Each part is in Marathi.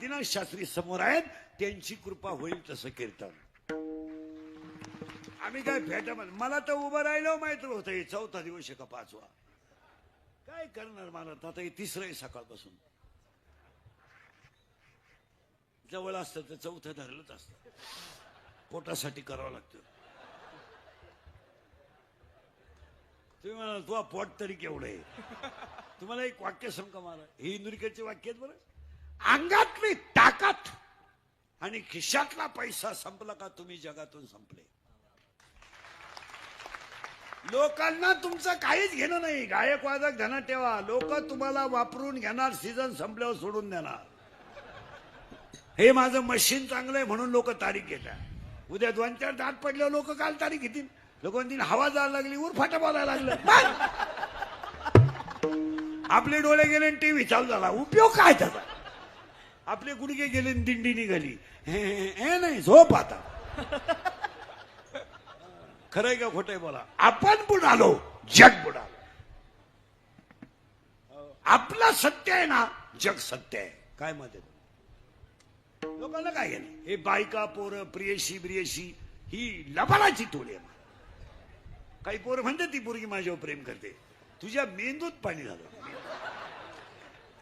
आदिनाथ शास्त्री समोर आहेत, त्यांची कृपा होईल तसं कीर्तन. आम्ही काय भेटा, मला तर उभं राहिलं माहित होतं हे 4था दिवस का 5वा. काय करणार मला आता, हे 3रं आहे सकाळपासून. जवळ असतं तर 4थं धरलंच असतं, पोटासाठी करावं लागतं. तुम्ही म्हणाल तुझा पोट तरी केवढं आहे. तुम्हाला एक वाक्य सांग का मला, हे इंदुरीकरचे वाक्य आहेत बरं. अंगातली ताकद आणि खिशातला पैसा संपला का तुम्ही जगातून संपले. लोकांना तुमचं काहीच घेणं नाही. गायक वादक ध्यानात ठेवा, लोक तुम्हाला वापरून घेणार, सीझन संपल्यावर सोडून देणार. हे माझं मशीन चांगलं आहे म्हणून लोक तारीख घेतात. उद्या 2-4 दात पडल्यावर लोक काल तारीख घेतील. लोक म्हणतील हवा जायला लागली, उरफाटा बोलायला लागलं. आपले डोळे गेले टीव्ही चालू झाला, उपयोग काय त्याचा. आपले गुडघे गेले दिंडी निघाली. हे नाही, झोप आता. खरंय का खोटंय बोला. आपण बुडालो, जग बुडालो. आपलं सत्य आहे ना, जग सत्य आहे. काय मत आहे लोकांना? काय घेणं. हे बायका पोरं, प्रियशी ब्रियशी ही लबाडाची टोळी आहे. काही पोरं म्हणते ती पोरगी माझ्यावर प्रेम करते, तुझ्या मेंदूत पाणी झालं.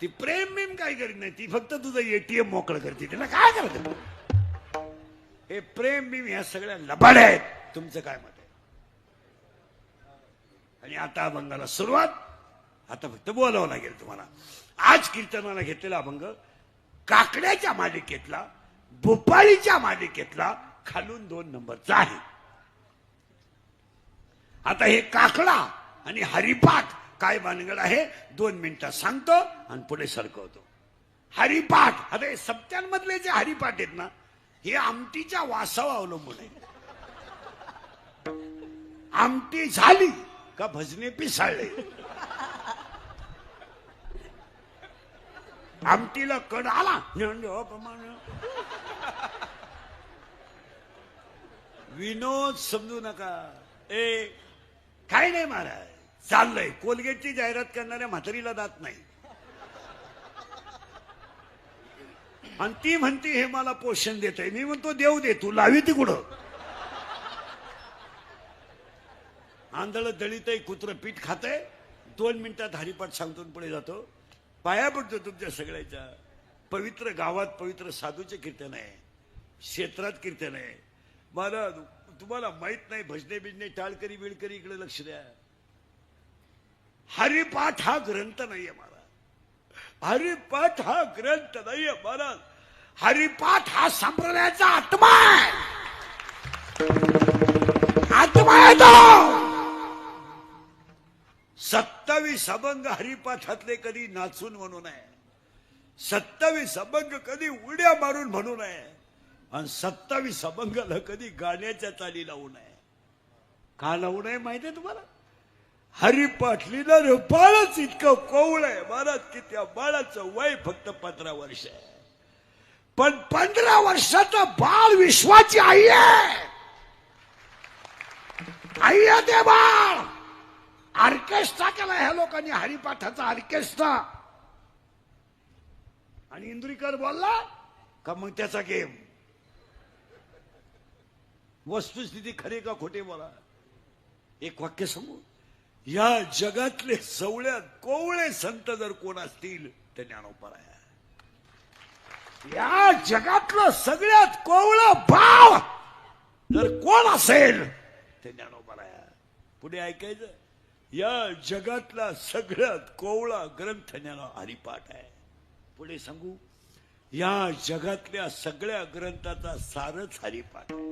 ती प्रेम मेम काय करीत नाही, ती फक्त तुझं एटीएम मोकळं करते. त्याला काय करते. हे प्रेम मेम ह्या सगळ्या लबाड आहेत. तुमचं काय मत आहे. आणि आता अभंगाला सुरुवात. आता फक्त बोलावं लागेल तुम्हाला. आज कीर्तनाला घेतलेला अभंग काकड्याच्या मालिकेतला, भोपाळीच्या मालिकेतला खालून 2 नंबरचा आहे. आता हे काकडा आणि हरिपाठ काय भानगड आहे 2 मिनिटात सांगतो आणि पुढे सरकवतो. हरिपाठ, आता हे सप्त्यांमधले जे हरिपाठ आहेत ना, हे आमटीच्या वासावर अवलंबून आहे. आमटी झाली का भजने पिसाळले. आमटीला कड आला, विनोद समजू नका. काय नाही महाराज, चाललंय. कोलगेटची जाहिरात करणाऱ्या म्हातारीला दात नाही, आणि ती म्हणते हे मला पोषण देत आहे. मी म्हणतो देऊ दे, तू लावी ती कुठं. आंधळ दळीत कुत्र पीठ खातंय. 2 मिनिटात हरिपाठ सांगतो पुढे जातो. पाया पडतो तुमच्या सगळ्याच्या. पवित्र गावात पवित्र साधूचे कीर्तन आहे, क्षेत्रात कीर्तन आहे. मला तुम्हाला माहित नाही, भजने बिजने टाळकरी बिळकरी इकडे लक्ष द्या. हरिपाठ हा ग्रंथ नाहीये महाराज. हरिपाठ हा ग्रंथ नाहीये महाराज. हरिपाठ हा संप्रदायाचा आत्मा आहे. आत्मा आहे तो. 27 अभंग हरिपाठातले कधी नाचून म्हणू नये. 27 अभंग कधी उड्या मारून म्हणू नये. आणि 27 अभंगाला कधी गाण्याच्या चाली लावू नये. का लावू नये माहितीये तुम्हाला. हरिपाठ लिहिणार बाळच इतकं कोवळ आहे महाराज की त्या बाळाचं वय फक्त 15 वर्ष आहे. पण 15 वर्षाचं बाळ विश्वाची आई आहे. आई आहे ते बाळ. ऑर्केस्ट्रा केला ह्या लोकांनी, हरिपाठाचा ऑर्केस्ट्रा. आणि इंदुरीकर बोलला का मग त्याचा गेम. वस्तुस्थिती खरी का खोटे बोला. एक वाक्य सांगू, या जगातले सवळ्यात कोवळे संत जर कोण असतील तर ज्ञानोबा आहे. या जगातलं सगळ्यात कोवळं भाव जर कोण असेल ते ज्ञानोबा आहे. पुढे ऐकायचं, या जगातला सगळ्यात कोवळा ग्रंथ ज्ञान हरिपाठ आहे. पुढे सांगू, या जगातल्या सगळ्या ग्रंथाचा सारच हरिपाठ आहे.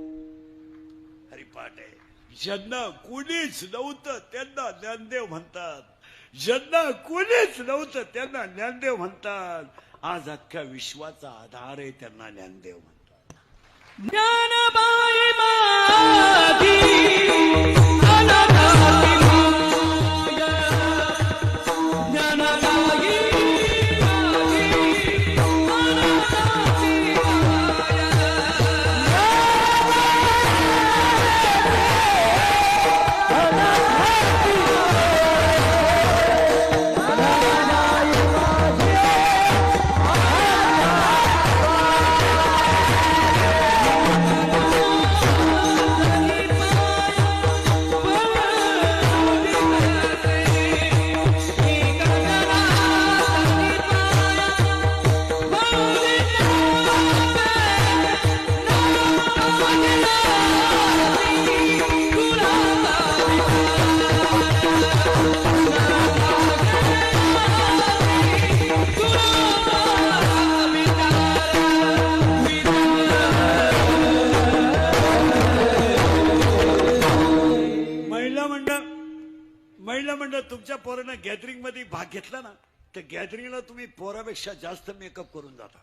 हरिपाठ आहे. ज्यांना कुणीच नव्हतं त्यांना ज्ञानदेव म्हणतात. ज्यांना कुणीच नव्हतं त्यांना ज्ञानदेव म्हणतात. आज अख्ख्या विश्वाचा आधार आहे, त्यांना ज्ञानदेव म्हणतात. ज्ञानबाई माझी महिला मंडळ तुमच्या पोरानं गॅदरिंग मध्ये भाग घेतला ना, तर गॅदरिंगला तुम्ही पोरापेक्षा जास्त मेकअप करून जाता.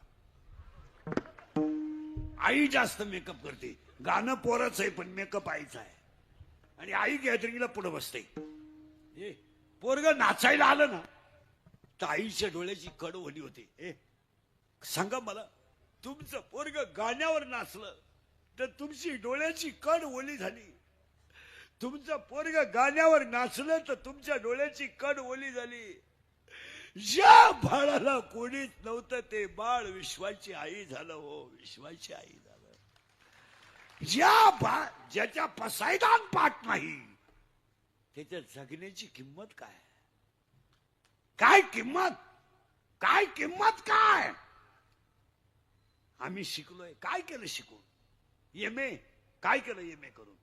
आई जास्त मेकअप करते. गाणं पोराच आहे पण मेकअप आईचा आहे. आणि आई गॅदरिंगला पुढे बसते. पोरग नाचायला आलं ना तर आईच्या डोळ्याची कड ओली होते. सांगा मला, तुमचं पोरग गाण्यावर नाचलं तर तुमची डोळ्याची कड ओली झाली. तुमचं पोरग गाण्यावर नाचलं तर तुमच्या डोळ्याची कड ओली झाली. ज्या बाळाला कोणीच नव्हतं ते बाळ विश्वाची आई झालं. हो, विश्वाची आई झालं. ज्याच्या पसायदान पाठ नाही त्याच्या जगण्याची किंमत काय? काय किंमत? काय किंमत काय? आम्ही शिकलोय. काय केलं शिकून? एमए काय केलं? एमए करून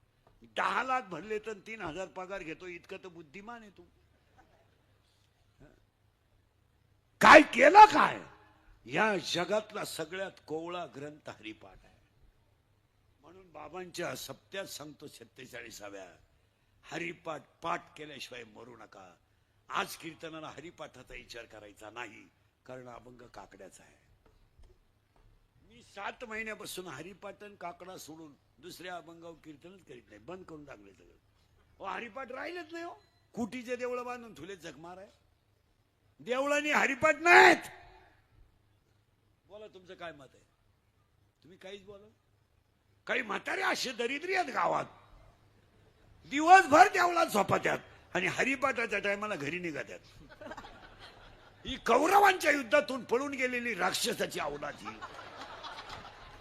10 लाख भरले तर 3,000 पगार घेतो. इतकं तर बुद्धिमान आहे तू. काय केलं काय? या जगातला सगळ्यात कोवळा ग्रंथ हरिपाठ आहे. म्हणून बाबांच्या सप्त्यात सांगतो 46व्या, हरिपाठ पाठ केल्याशिवाय मरू नका. आज कीर्तनाला हरिपाठाचा विचार करायचा नाही, कारण अभंग काकड्याचा आहे. मी 7 महिन्यापासून हरिपाठन काकडा सोडून दुसऱ्या अभंगावर कीर्तनच करीत नाही. बंद करून टाकले सगळं. हरिपाठ राहिलेच नाही. हो, कुटीचे देवळं बांधून ठुले जगमार आहे. देवळांनी हरिपाठ नाहीत. बोला तुमचं काय मत आहे? तुम्ही काहीच बोला. काही म्हातारे असे दरिद्री आहेत गावात, दिवसभर देवळात झोपत्यात आणि हरिपाठाच्या टायमाला घरी निघत्यात. ही कौरवांच्या युद्धातून पळून गेलेली राक्षसाची अवलाद ही.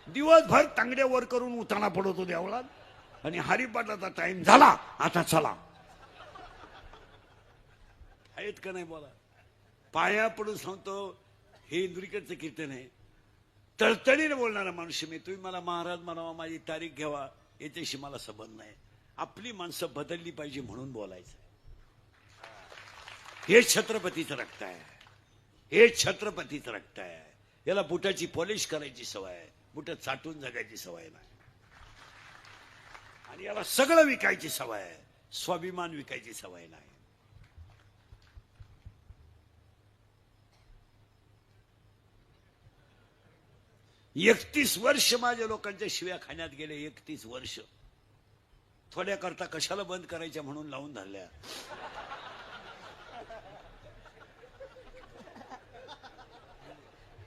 दिवसभर तांगड्या वर करून उताना पडतो देवळात आणि हरिपाठाचा टाइम झाला, आता चला. आहेत का नाही? बोला. पाया पडून सांगतो, हे इंद्रिकडचं कीर्तन आहे. तळतळीने बोलणारा माणूस मी. तुम्ही मला महाराज म्हणावा, माझी तारीख घ्यावा, याच्याशी मला संबंध नाही. आपली माणसं बदलली पाहिजे म्हणून बोलायचं. हे छत्रपतीचं रक्त आहे. हे छत्रपतीचं रक्त आहे. याला बुटाची पॉलिश करायची सवय आहे. बुट चाटून जगायची सवय नाही. आणि याला सगळं विकायची सवय आहे. स्वाभिमान विकायची सवय नाही. 31 वर्ष माझ्या लोकांच्या शिव्या खाण्यात गेले. 31 वर्ष. थोड्या करता कशाला बंद करायच्या म्हणून लावून धरल्या.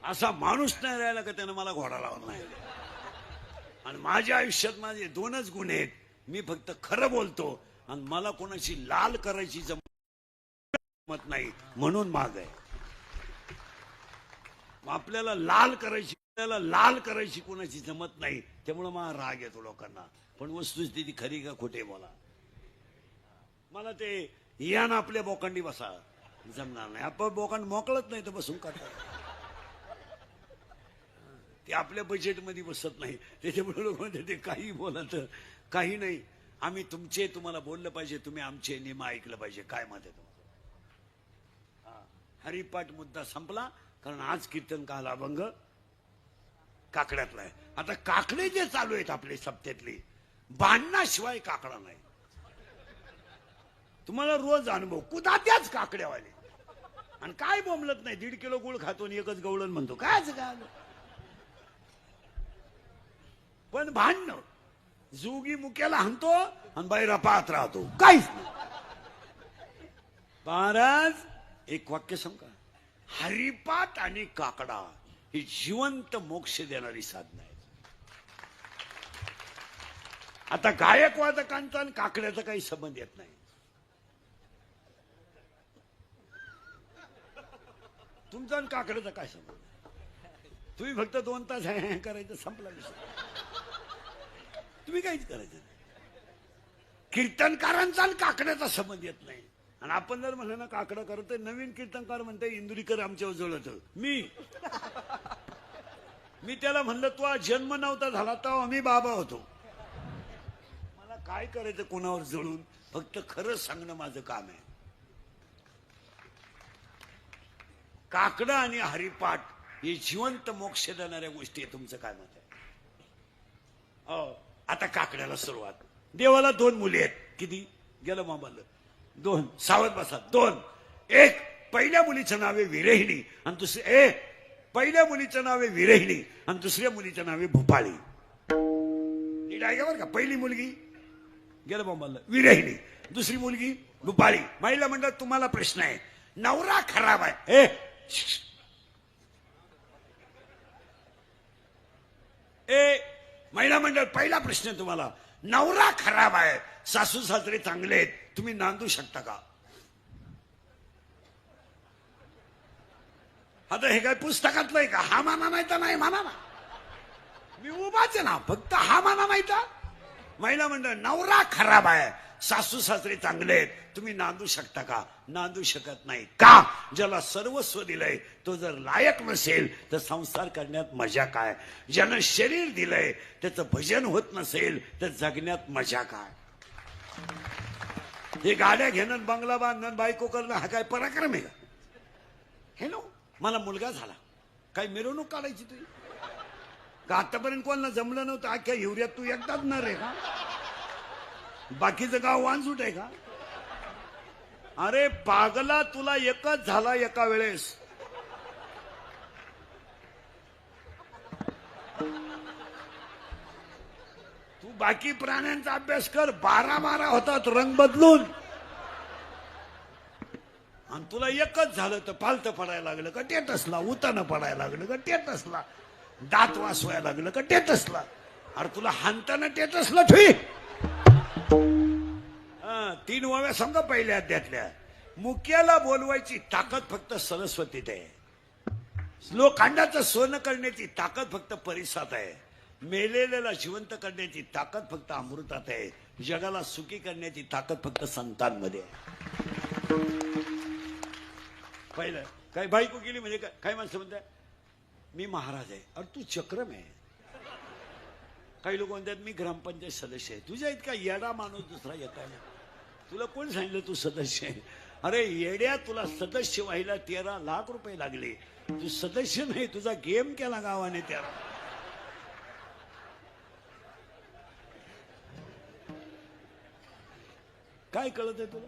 असा माणूस नाही राहिला का त्यानं मला घोडा लावला नाही. आणि माझ्या आयुष्यात माझे 2च गुण आहेत. मी फक्त खरं बोलतो आणि मला कोणाची लाल करायची जमत नाही म्हणून माग आहे. आपल्याला लाल करायची कोणाची जमत नाही, त्यामुळे मला राग येतो लोकांना. पण वस्तुस्थिती खरी का खोटे बोला. मला ते या ना आपल्या बोकांडी बसा जमणार नाही. आपण बोकांड मोकळत नाही तर बसून काढा. ते आपल्या बजेटमध्ये बसत नाही. त्याच्यामुळे लोक म्हणते ते काही बोला तर काही नाही. आम्ही तुमचे, तुम्हाला बोललं पाहिजे, तुम्ही आमचे नियम ऐकलं पाहिजे. काय मत आहे तुमचं? हरिपाठ मुद्दा संपला. कारण आज कीर्तन काल अभंग काकड्यातला आहे. आता काकडे जे चालू आहेत आपले सप्त्यातले, बांधण्याशिवाय काकडा नाही. तुम्हाला रोज अनुभव. कुदात्याच काकड्यावाले आणि काय बोंबलत नाही. 1.5 किलो गुळ खातो आणि एकच गवळण म्हणतो. काय काय पण भांडण जोगी मुक्याला हाणतो आणि बाहेर पाहत राहतो. काहीच नाही. महाराज एक वाक्य सांगा. हरिपाठ आणि काकडा ही जिवंत मोक्ष देणारी साधना आहे. आता गायक वादकांचा आणि काकड्याचा काही संबंध येत नाही. तुमचा आणि काकड्याचा काय संबंध? तुम्ही फक्त 2 तास करायचं, संपला विषय. तुम्ही काहीच करायचं नाही. कीर्तनकारांचा आणि काकड्याचा संबंध येत नाही. आणि आपण जर म्हणलं ना काकडा करतोय, नवीन कीर्तनकार म्हणते इंदुरीकर आमच्यावर जळत. मी त्याला म्हणलं तू जन्म नव्हता झाला तर आम्ही बाबा होतो. मला काय करायचं कोणावर जळून? फक्त खरं सांगणं माझं काम आहे. काकडा आणि हरिपाठ हे जिवंत मोक्ष देणाऱ्या गोष्टी आहे. तुमचं काय मत आहे? आता काकड्याला सुरुवात. देवाला 2 मुली आहेत. किती गेलं मामाला? 2 सावध बसा. 2 1 पहिल्या मुलीचं नाव आहे विरहिणी आणि दुसरे पहिल्या मुलीचं नाव आहे विरहिणी आणि दुसऱ्या मुलीचं नाव आहे भूपाळी. नीट ऐका बरं का. पहिली मुलगी गेलं बोंबाला विरहिणी, दुसरी मुलगी भूपाळी. महिला मंडळ तुम्हाला प्रश्न आहे. नवरा खराब आहे. महिला मंडळ पहिला प्रश्न तुम्हाला. नवरा खराब आहे, सासू सासरे चांगले आहेत, तुम्ही नांदू शकता का? आता हे काय पुस्तकातलं आहे का? हा माना नाही तर नाही माना ना. मी उभाच आहे ना, फक्त हा माना नाही तर. महिला मंडळ नवरा खराब आहे, सासू सासरे चांगले आहेत, तुम्ही नांदू शकता का? नांदू शकत नाही. का? ज्याला सर्वस्व दिलंय तो जर लायक नसेल तर संसार करण्यात मजा काय? ज्यानं शरीर दिलंय त्याचं भजन होत नसेल तर जगण्यात मजा काय? हे गाड्या घेणं, बंगला बांधणं, बायको करणं हा काय पराक्रम आहे का? हे नो, मला मुलगा झाला, काही मिरवणूक काढायची तुझी का? आतापर्यंत कोणाला जमलं नव्हतं, अख्ख्या हिवऱ्यात तू एकदाच न रे का? बाकीचं गाव वानसूट आहे का? अरे पागला, तुला एकच झाला एका वेळेस. तू बाकी प्राण्यांचा अभ्यास कर. 12 होतात रंग बदलून, आणि तुला एकच झालं तर पालतं पडायला लागलं का टेटसला, उतानं पडायला लागलं का टेटसला, दात वासवायला लागलं का टेटसला. अरे तुला हानताना टेटसला ठुई. 3 ओव्या सांगा पहिल्या अध्यातल्या. मुक्याला बोलवायची ताकद फक्त सरस्वतीत आहे. लोखंडाचं सोनं करण्याची ताकद फक्त परिसात आहे. मेलेल्याला जिवंत करण्याची ताकद फक्त अमृतात आहे. जगाला सुखी करण्याची ताकद फक्त संतांमध्ये आहे. पहिलं काय बायको केली म्हणजे काय माणसं म्हणतात मी महाराज आहे. अरे तू चक्रम आहे. काही लोक म्हणतात मी ग्रामपंचायत सदस्य आहे. तुझ्या इतका येडा माणूस दुसरा येता नाही. तुला कोण सांगितलं तू सदस्य आहे? अरे येड्या, तुला सदस्य व्हायला 13 लाख रुपये लागले. तू सदस्य नाही, तुझा गेम केला गावाने त्याला. काय कळत आहे तुला?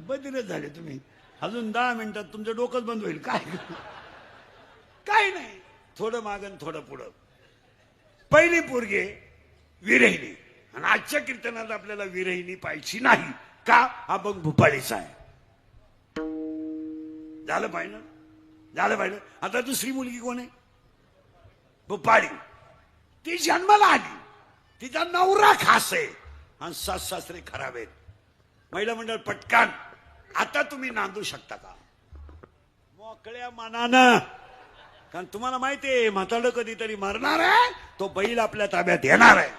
बदिरच झाले तुम्ही. अजून 10 मिनिटात तुमचं डोकंच बंद होईल. काय नाही, थोडं मागन थोडं पुढं. पहिली पोरगे विरहिणी, आणि आजच्या कीर्तनात आपल्याला विरहिणी पाहिजे नाही का? अभंग भूपाळीचा आहे. झालं पाहिजे, झालं पाहिजे. आता दुसरी मुलगी कोण आहे? भूपाळी. ती जन्माला आली, तिचा नवरा खास आहे आणि सास सासरे खराब आहेत. महिला मंडळ पटकान, आता तुम्ही नांदू शकता का? मोकळ्या मनानं. कारण तुम्हाला माहिती आहे म्हातारं कधीतरी मरणार आहे, तो बैल आपल्या ताब्यात येणार आहे.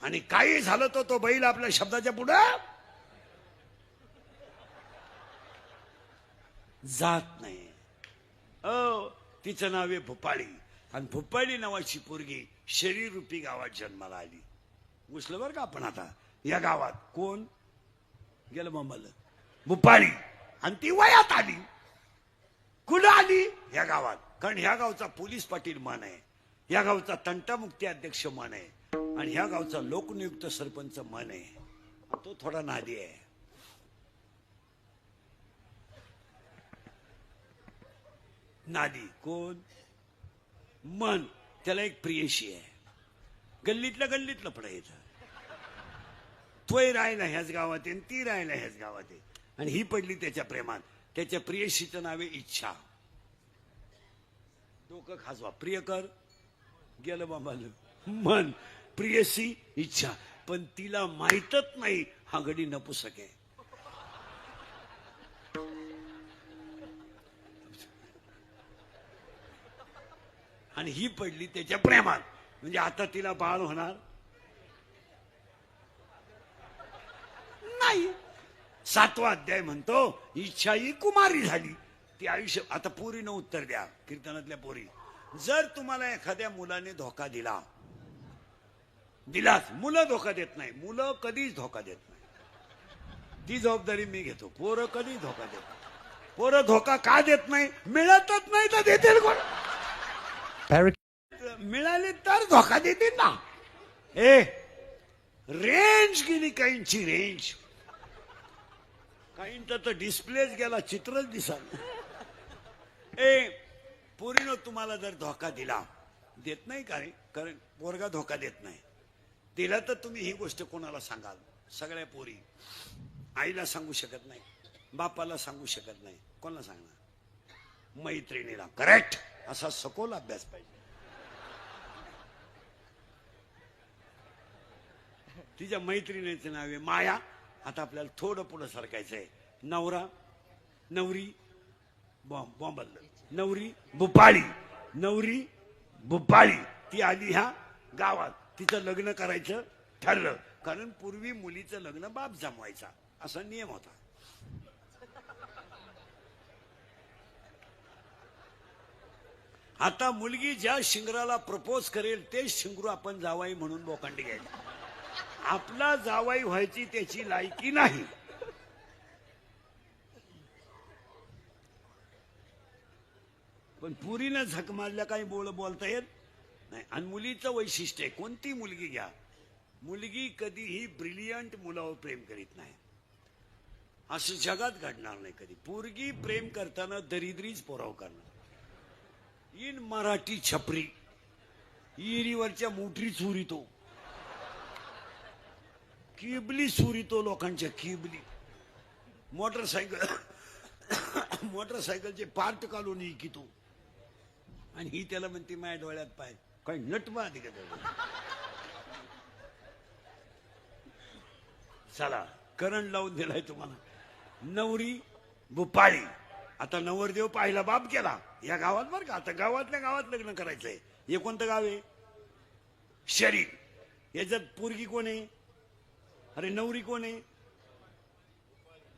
आणि काही झालं तर तो बैल आपल्या शब्दाच्या पुढे जात नाही. तिचं नाव आहे भूपाळी, आणि भूपाळी नावाची पोरगी शरीर रूपी गावात जन्माला आली. घुसलं बरं का आपण आता या गावात. कोण गेलं मम्माला? भूपाळी. आणि ती वयात आली. कुठं आली? या गावात. कारण ह्या गावचा पोलीस पाटील मन आहे, या गावचा तंटामुक्ती अध्यक्ष मन आहे, आणि ह्या गावचा लोकनियुक्त सरपंच मन आहे. तो थोडा नादी आहे. नादी कोण? मन. त्याला एक प्रियशी आहे. गल्लीतलं लफडं येतं. तोय राहिला ह्याच गावात आहे, ती राहिला ह्याच गावात आहे, आणि ही पडली त्याच्या प्रेमात. त्याच्या प्रियशीचं नाव आहे इच्छा. डोकं खासवा. प्रियकर गेलं बाबाला. मन. प्रियसी इच्छा. पण तिला माहीतच नाही हा गडी नपुसक आहे. आणि ही पडली त्याच्या प्रेमात. म्हणजे आता तिला बाळ होणार नाही. 7वा अध्याय म्हणतो इच्छा ही कुमारी झाली. ती आयुष्य. आता पोरीनं उत्तर द्या, कीर्तनातल्या पोरी. जर तुम्हाला एखाद्या मुलाने धोका दिलाच, मुलं धोका देत नाही, मुलं कधीच धोका देत नाही. ती जबाबदारी मी घेतो. पोरं कधीच धोका देत नाही. पोरं धोका का देत नाही? मिळतच नाही तर देतील कोण? मिळाले तर धोका देतील ना. रेंज गेली काहींची रेंज, काहींचा तर डिस्प्लेच गेला, चित्रच दिसत. ए पोरीनं तुम्हाला जर धोका दिला, देत नाही का रे, कारण पोरगा धोका देत नाही, दिला तर तुम्ही ही गोष्ट कोणाला सांगाल? सगळ्या पोरी आईला सांगू शकत नाही, बापाला सांगू शकत नाही, कोणाला सांगणार? मैत्रिणीला. करेक्ट. असा सखोल अभ्यास पाहिजे. तिच्या मैत्रिणीचं नाव आहे माया. आता आपल्याला थोडं पुढं सरकायचंय. नवरा नवरी बॉम्बल, नवरी भुपाळी, नवरी भुपाळी. ती आली ह्या गावात, तिचं लग्न करायचं ठरलं, कारण पूर्वी मुलीचं लग्न बाप जमवायचा असा नियम होता. आता मुलगी ज्या शिंगराला प्रपोज करेल तेच शिंगरू आपण जावाई म्हणून बोकांडी घ्यायला. आपला जावाई व्हायची त्याची लायकी नाही. पण पुरीनं झक मारल्या काही बोलता येत नाही. आणि मुलीचं वैशिष्ट्य आहे, कोणती मुलगी घ्या, मुलगी कधीही ब्रिलियंट मुलावर प्रेम करीत नाही, असं जगात घडणार नाही कधी. पोरगी प्रेम करताना दरिद्रीच पोराव करणार. इन मराठी छपरी, इरीवरच्या मोटरी चोरीतो, किबली चोरीतो, लोकांच्या किबली. मोटरसायकलचे पार्ट काढून इकितो, आणि ही त्याला म्हणते माझ्या डोळ्यात पाय, काही नटवा अधिक. चला करंट लावून दिलाय तुम्हाला. नवरी भुपाळी. आता नवरदेव पाहिला बाप केला या गावात, बरं का. आता गावातल्या गावात लग्न करायचंय. हे कोणतं गाव आहे? शरीर. याच्यात पोरगी कोण आहे? अरे नवरी कोण आहे?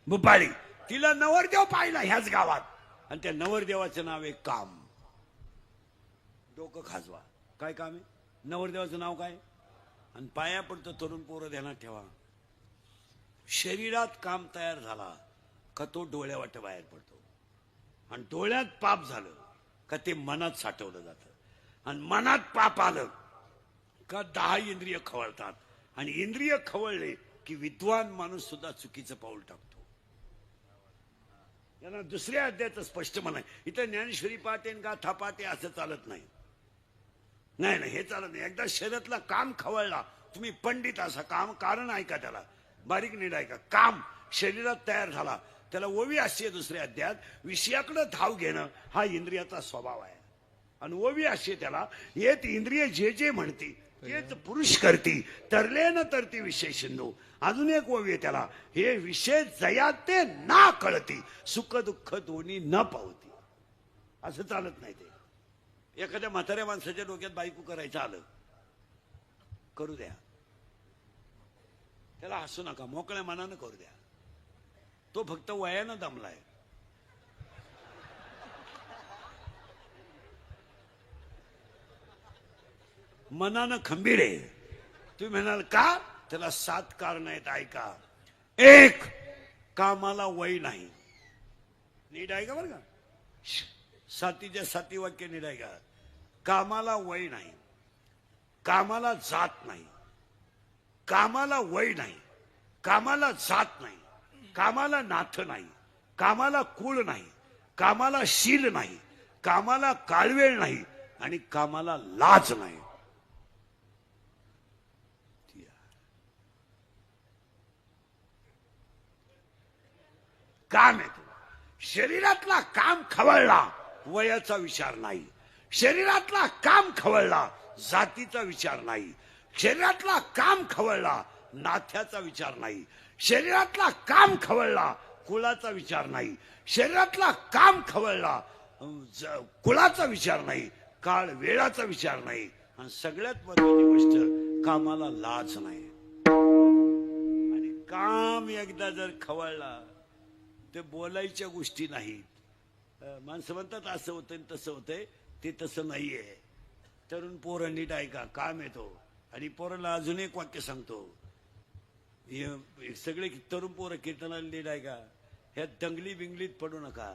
भुपाळी. तिला नवरदेव पाहिला ह्याच गावात, आणि त्या नवरदेवाचं नाव आहे काम. डोकं खाजवा. काय काम आहे? नवरदेवाचं नाव काय? आणि पाया पडतं तरुण पोरं ध्यानात ठेवा. शरीरात काम तयार झाला का तो डोळ्यावाट बाहेर पडतो, आणि डोळ्यात पाप झालं का ते मनात साठवलं जातं, आणि मनात पाप आलं का 10 इंद्रिय खवळतात, आणि इंद्रिय खवळले की विद्वान माणूस सुद्धा चुकीचं पाऊल टाकतो. यांना दुसऱ्या अध्यायाचं स्पष्ट म्हणाय. इथं ज्ञानेश्वरी पाठे गाथा पाठे असं चालत नाही. नाही नाही, हे चालत नाही. एकदा शरीरातला काम खवळला, तुम्ही पंडित असा, काम कारण ऐका, त्याला बारीक नीट ऐका. काम शरीरात तयार झाला, त्याला ओवी असते दुसऱ्या अध्यायात. विषयाकडे धाव घेणं हा इंद्रियाचा स्वभाव आहे, आणि ओवी असते त्याला, येत इंद्रिय जे जे म्हणती तेच पुरुष करती, तरले न तरती विषय सिंधू. अजून एक ओवी आहे त्याला, हे विषय जयाते ना कळती, सुख दुःख दोन्ही न पावती. असं चालत नाही ते. एखाद्या म्हाताऱ्या माणसाच्या डोक्यात बायको करायचं आलं, करू द्या, त्याला हसू नका, मोकळ्या मनानं करू द्या. तो फक्त वयानं दमलाय. मनानं खंबीर आहे. तुम्ही म्हणाल का? त्याला 7 कारण आहेत, ऐका. 1, कामाला वय नाही. नीट ऐका बरं का, 7च्या 7 वाक्य नीट ऐका. कामाला वय नाही, कामाला जात नाही, कामाला वय नाही, कामाला जात नाही, कामाला नाथ नाही, कामाला कुळ नाही, कामाला शील नाही, कामाला काळवेळ नाही, आणि कामाला लाज नाही. काम आहे. शरीरातला काम खवळला, वयाचा विचार नाही. शरीरातला काम खवळला, जातीचा विचार नाही. शरीरातला काम खवळला, नाथ्याचा विचार नाही. शरीरातला काम खवळला, कुळाचा विचार नाही. शरीरातला काम खवळला, कुळाचा विचार नाही, काळ वेळाचा विचार नाही, आणि सगळ्यात महत्वाची गोष्ट, कामाला लाज नाही. आणि काम एकदा जर खवळला, ते बोलायच्या गोष्टी नाहीत. माणसं म्हणतात असं होतंय तसं होतंय, ते तसं नाहीये. तरुण पोरं नीट ऐका, काम येतो. आणि पोराला अजून एक वाक्य सांगतो, सगळे तरुण पोरं कीर्तनाला नीट ऐका. ह्या दंगली बिंगलीत पडू नका,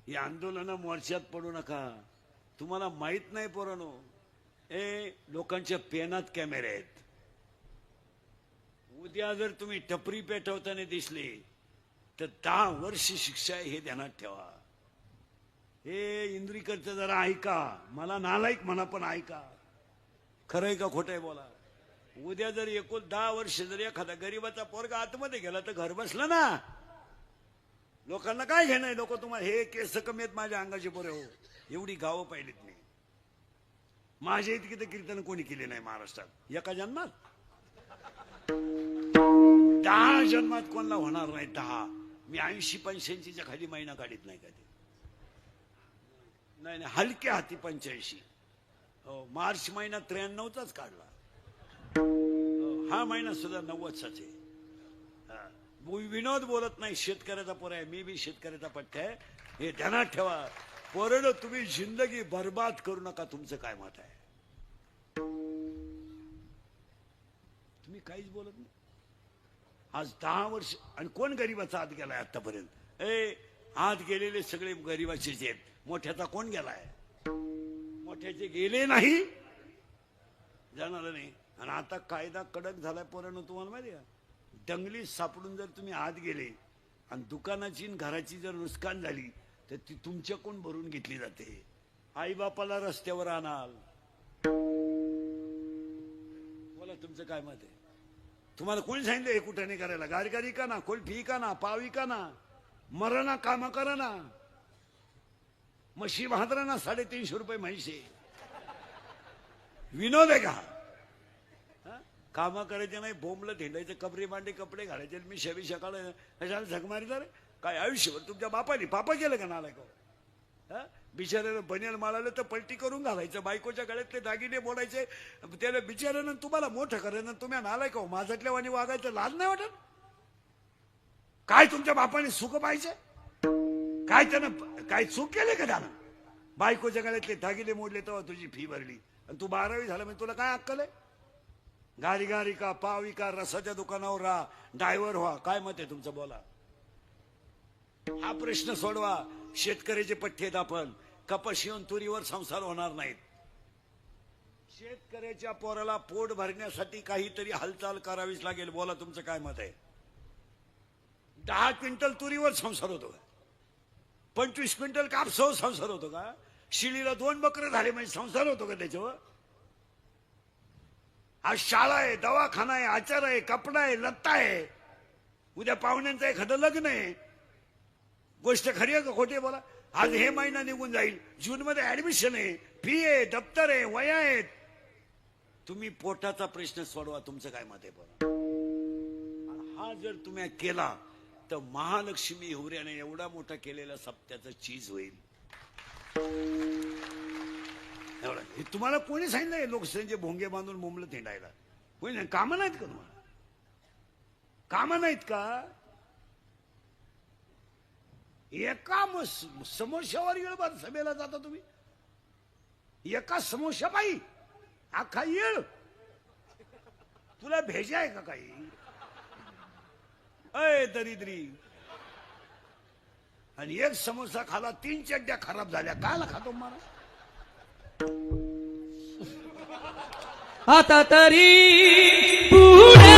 या आंदोलना मोर्चात पडू नका. तुम्हाला माहित नाही पोरांनो, लोकांच्या पेनात कॅमेरे आहेत. उद्या जर तुम्ही टपरी पेटवताना दिसले तर 10 वर्ष शिक्षा आहे हे ध्यानात ठेवा. हे इंद्रिकरचं जरा ऐका. मला नालायक म्हणा पण ऐका. खरंय का खोटंय बोला. उद्या जर एकूण 10 वर्ष जर एखादा गरीबाचा पोरगा आतमध्ये गेला तर घर बसलं ना. लोकांना काय घेणं. लोक तुम्हाला हे केस कमी आहेत माझ्या अंगाचे पोरे हो. एवढी गावं पाहिलीत मी. माझ्या इतकी तर कीर्तन कोणी केले नाही महाराष्ट्रात एका जन्मात. 10 जन्मात कोणाला होणार नाही. 10 मी 80-85च्या खाली महिना काढीत नाही कधी. नाही हलक्या हाती 85. हो मार्च महिना 93चाच काढला. हा महिना सुद्धा 90चाच आहे. विनोद बोलत नाही. शेतकऱ्याचा पोर आहे. मी बी शेतकऱ्याचा पट्टा आहे. हे ध्यानात ठेवा. पोरं तुम्ही जिंदगी बर्बाद करू नका. तुमचं काय मत आहे. तुम्ही काहीच बोलत नाही. आज 10 वर्ष आणि कोण गरीबाचा आत गेलाय आतापर्यंत. आत गेलेले सगळे गरीबाचेच आहेत. मोठ्याचा कोण गेलाय. मोठ्याचे गेले नाही जाणार नाही. आणि आता कायदा कडक झालाय पोरांनो. तुम्हाला माहिती का दंगलीत सापडून जर तुम्ही आत गेले आणि दुकानाची घराची जर नुकसान झाली तर ती तुमच्याकडून भरून घेतली जाते. आई बापाला रस्त्यावर आणाल. बोला तुमचं काय मत आहे. तुम्हाला कोणी सांगितलं हे कुठं नाही करायला. गारगारी का ना कोल्फी का ना पावी का ना मरा ना काम करा ना. म्हशी भादरा ना 350 रुपये म्हैसे. विनोद आहे का. काम करायचे नाही. बोंबलं हिंडायचं. कपडे मांडे कपडे घालायचे. मी शबी सकाळ कशाला झगमारीदार काय आयुष्यभर तुमच्या बापाने पापा केलं का नालायक. बिचाऱ्याला बनेल माळालं तर पलटी करून घालायचं. बायकोच्या गळ्यातले दागिने बोलायचे. त्याला बिचाऱ्यानं तुम्हाला मोठं करायचं. तुम्ही नालायक हो. माझ्यातल्या वाणी वागायचं लाज नाही वाटत. काय तुमच्या बापाने सुख पाहिजे. काय त्यानं काय चूक केले का त्यानं. बायकोच्या गळ्यातले दागिने मोडले तेव्हा तुझी फी भरली आणि तू 12वी झाला म्हणजे तुला काय अक्कल आहे. गारी गारी का पावी का रसाच्या दुकानावर राहा. ड्रायव्हर व्हा. काय मत आहे तुमचं बोला. हा प्रश्न सोडवा. शेतकऱ्याचे पठ्ठे आहेत आपण. कपाशी आणि तुरीवर संसार होणार नाहीत. शेतकऱ्याच्या पोराला पोट भरण्यासाठी काहीतरी हालचाल करावीच लागेल. बोला तुमचं काय मत आहे. 10 क्विंटल तुरीवर संसार होतो का. 25 क्विंटल कापसावर संसार होतो का. शिळीला 2 बकरं झाले म्हणजे संसार होतो का त्याच्यावर. आज शाळा आहे दवाखाना आहे आचार आहे कपडा आहे लत्ता आहे. उद्या पाहुण्यांचं एखादं लग्न आहे. गोष्ट खरी आहे का खोटी बोला. आज हे महिना निघून जाईल. जून मध्ये ऍडमिशन आहे फी आहे दप्तर आहे वया आहेत. तुम्ही पोटाचा प्रश्न सोडवा. तुमचं काय मत आहे बोला. हा जर तुम्ही केला तर महालक्ष्मी हिवऱ्याने एवढा मोठा केलेला सप्त्याचं चीज होईल. एवढं हे तुम्हाला कोणी सांगितलं. लोकशाहीचे भोंगे बांधून मुंबलत हिंडायला कोणी नाही. कामं नाहीत का तुम्हाला. कामं नाहीत का. एका समोश्यावर येळ सभेला जाता तुम्ही. एका समोश्या पायी अख्खा येळ. तुला भेजा आहे का काही. अय दरिद्री. आणि एक समोसा खाला 3 चड्ड्या खराब झाल्या. कायला खातो मला. आता तरी पुढे